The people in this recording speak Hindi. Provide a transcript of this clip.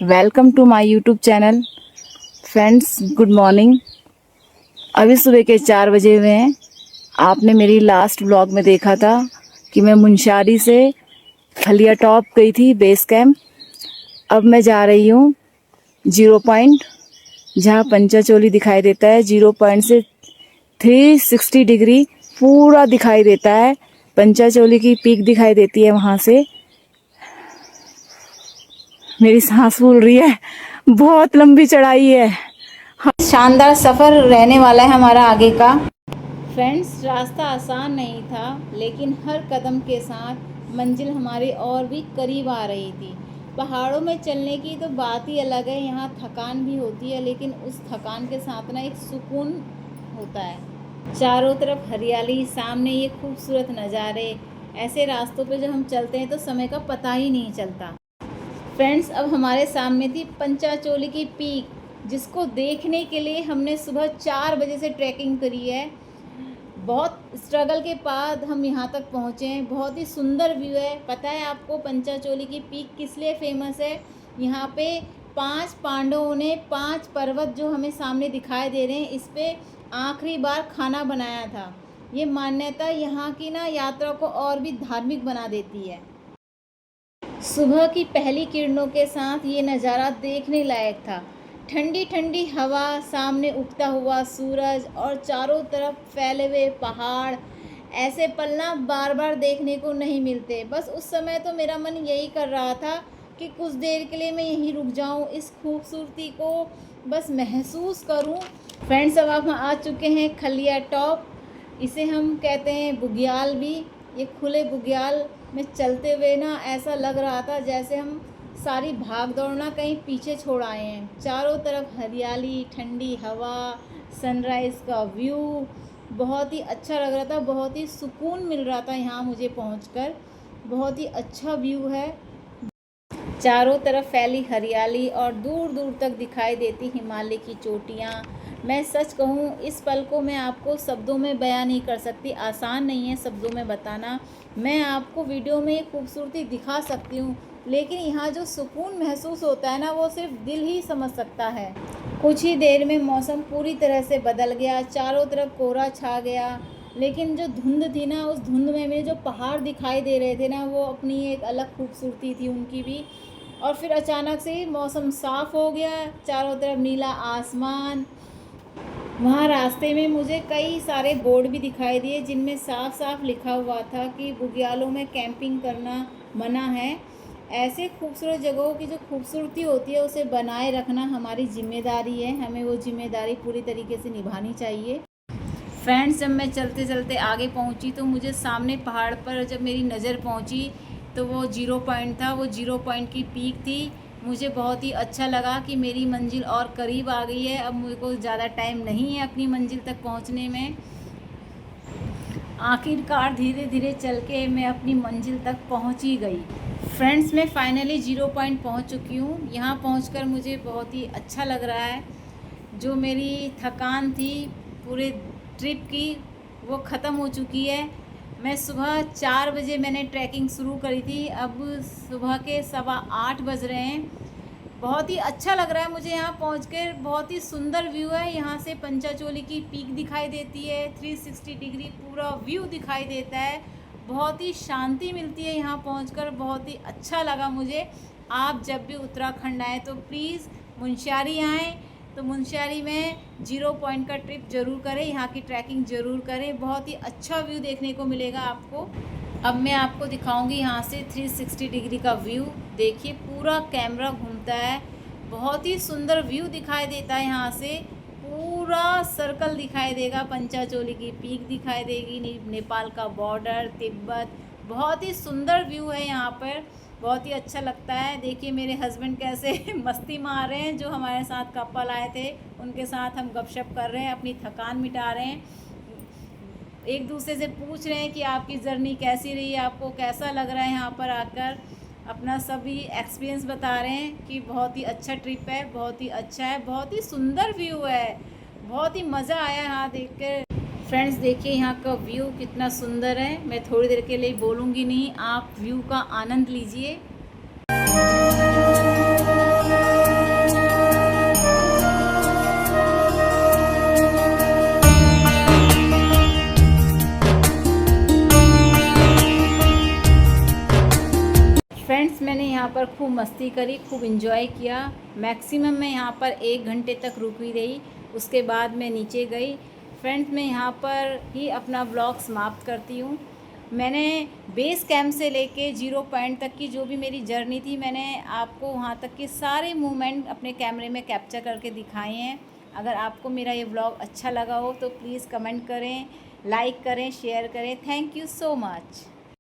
Welcome to my YouTube channel. Friends, good morning. अभी सुबह के 4 बजे हुए हैं। आपने मेरी लास्ट व्लॉग में देखा था कि मैं मुनस्यारी से खलिया टॉप गई थी, बेस कैंप। अब मैं जा रही हूँ 0 पॉइंट, जहाँ पंचाचोली दिखाई देता है। 0 पॉइंट से 360 डिग्री पूरा दिखाई देता है। पंचाचोली की पीक दिखाई देती है वहाँ से। मेरी सांस फूल रही है, बहुत लंबी चढ़ाई है। शानदार सफ़र रहने वाला है हमारा आगे का। फ्रेंड्स, रास्ता आसान नहीं था, लेकिन हर कदम के साथ मंजिल हमारी और भी करीब आ रही थी। पहाड़ों में चलने की तो बात ही अलग है। यहाँ थकान भी होती है, लेकिन उस थकान के साथ ना एक सुकून होता है। चारों तरफ हरियाली, सामने ये खूबसूरत नज़ारे। ऐसे रास्तों पे जब हम चलते हैं तो समय का पता ही नहीं चलता। फ्रेंड्स, अब हमारे सामने थी पंचाचोली की पीक, जिसको देखने के लिए हमने सुबह 4 बजे से ट्रैकिंग करी है। बहुत स्ट्रगल के बाद हम यहाँ तक पहुँचे हैं। बहुत ही सुंदर व्यू है। पता है आपको पंचाचोली की पीक किस लिए फेमस है? यहाँ पे 5 पांडवों ने 5 पर्वत जो हमें सामने दिखाई दे रहे हैं, इस पे आखिरी बार खाना बनाया था। ये मान्यता यहाँ की ना यात्रा को और भी धार्मिक बना देती है। सुबह की पहली किरणों के साथ ये नज़ारा देखने लायक था। ठंडी ठंडी हवा, सामने उगता हुआ सूरज और चारों तरफ फैले हुए पहाड़। ऐसे पल ना बार बार देखने को नहीं मिलते। बस उस समय तो मेरा मन यही कर रहा था कि कुछ देर के लिए मैं यहीं रुक जाऊं, इस खूबसूरती को बस महसूस करूं। फ्रेंड्स, अब हम आ चुके हैं खलिया टॉप। इसे हम कहते हैं बुग्याल भी। ये खुले बुग्याल में चलते हुए ना ऐसा लग रहा था जैसे हम सारी भाग दौड़ना कहीं पीछे छोड़ आए हैं। चारों तरफ हरियाली, ठंडी हवा, सनराइज़ का व्यू बहुत ही अच्छा लग रहा था। बहुत ही सुकून मिल रहा था यहाँ मुझे पहुँचकर। बहुत ही अच्छा व्यू है। चारों तरफ फैली हरियाली और दूर दूर तक दिखाई देती हिमालय की चोटियाँ। मैं सच कहूँ, इस पल को मैं आपको शब्दों में बयां नहीं कर सकती। आसान नहीं है शब्दों में बताना। मैं आपको वीडियो में खूबसूरती दिखा सकती हूँ, लेकिन यहाँ जो सुकून महसूस होता है ना, वो सिर्फ दिल ही समझ सकता है। कुछ ही देर में मौसम पूरी तरह से बदल गया। चारों तरफ कोहरा छा गया, लेकिन जो धुंध थी ना, उस धुंध में जो पहाड़ दिखाई दे रहे थे ना, वो अपनी एक अलग खूबसूरती थी उनकी भी। और फिर अचानक से मौसम साफ़ हो गया। चारों तरफ नीला आसमान। वहाँ रास्ते में मुझे कई सारे बोर्ड भी दिखाई दिए, जिनमें साफ साफ लिखा हुआ था कि बुग्यालों में कैंपिंग करना मना है। ऐसे खूबसूरत जगहों की जो खूबसूरती होती है, उसे बनाए रखना हमारी जिम्मेदारी है। हमें वो जिम्मेदारी पूरी तरीके से निभानी चाहिए। फ्रेंड्स, जब मैं चलते चलते आगे पहुंची तो मुझे सामने पहाड़ पर जब मेरी नज़र पहुंची तो वो 0 पॉइंट था। वो 0 पॉइंट की पीक थी। मुझे बहुत ही अच्छा लगा कि मेरी मंजिल और करीब आ गई है। अब मुझे को ज़्यादा टाइम नहीं है अपनी मंजिल तक पहुंचने में। आखिरकार धीरे धीरे चल के मैं अपनी मंजिल तक पहुंच ही गई। फ्रेंड्स, मैं फाइनली 0 पॉइंट पहुंच चुकी हूँ। यहाँ पहुंचकर मुझे बहुत ही अच्छा लग रहा है। जो मेरी थकान थी पूरे ट्रिप की, वो ख़त्म हो चुकी है। मैं सुबह 4 बजे मैंने ट्रैकिंग शुरू करी थी। अब सुबह के 7:15 बज रहे हैं। बहुत ही अच्छा लग रहा है मुझे यहाँ पहुँचकर। बहुत ही सुंदर व्यू है। यहाँ से पंचाचोली की पीक दिखाई देती है। 360 डिग्री पूरा व्यू दिखाई देता है। बहुत ही शांति मिलती है यहाँ पहुँचकर। बहुत ही अच्छा लगा मुझे। आप जब भी उत्तराखंड आएँ तो प्लीज़ मुनस्यारी आएँ। तो मुनस्यारी में 0 पॉइंट का ट्रिप ज़रूर करें, यहाँ की ट्रैकिंग ज़रूर करें। बहुत ही अच्छा व्यू देखने को मिलेगा आपको। अब मैं आपको दिखाऊंगी यहाँ से 360 डिग्री का व्यू। देखिए, पूरा कैमरा घूमता है। बहुत ही सुंदर व्यू दिखाई देता है। यहाँ से पूरा सर्कल दिखाई देगा। पंचाचोली की पीक दिखाई देगी, नेपाल का बॉर्डर, तिब्बत। बहुत ही सुंदर व्यू है यहाँ पर। बहुत ही अच्छा लगता है। देखिए मेरे हस्बैंड कैसे मस्ती मार रहे हैं। जो हमारे साथ कपल आए थे, उनके साथ हम गपशप कर रहे हैं, अपनी थकान मिटा रहे हैं। एक दूसरे से पूछ रहे हैं कि आपकी जर्नी कैसी रही, आपको कैसा लग रहा है यहाँ पर आकर। अपना सभी एक्सपीरियंस बता रहे हैं कि बहुत ही अच्छा ट्रिप है, बहुत ही अच्छा है, बहुत ही सुंदर व्यू है। बहुत ही मज़ा आया यहाँ देखकर। फ्रेंड्स, देखिए यहाँ का व्यू कितना सुंदर है। मैं थोड़ी देर के लिए बोलूँगी नहीं, आप व्यू का आनंद लीजिए। फ्रेंड्स मैंने यहाँ पर खूब मस्ती करी, खूब इंजॉय किया। मैक्सिमम मैं यहाँ पर 1 घंटे तक रुकी रही, उसके बाद मैं नीचे गई। फ्रेंड्स मैं यहाँ पर ही अपना व्लॉग समाप्त करती हूँ। मैंने बेस कैंप से लेके 0 पॉइंट तक की जो भी मेरी जर्नी थी, मैंने आपको वहाँ तक के सारे मूवमेंट अपने कैमरे में कैप्चर करके दिखाए हैं। अगर आपको मेरा ये व्लॉग अच्छा लगा हो तो प्लीज़ कमेंट करें, लाइक करें, शेयर करें। Thank you so much.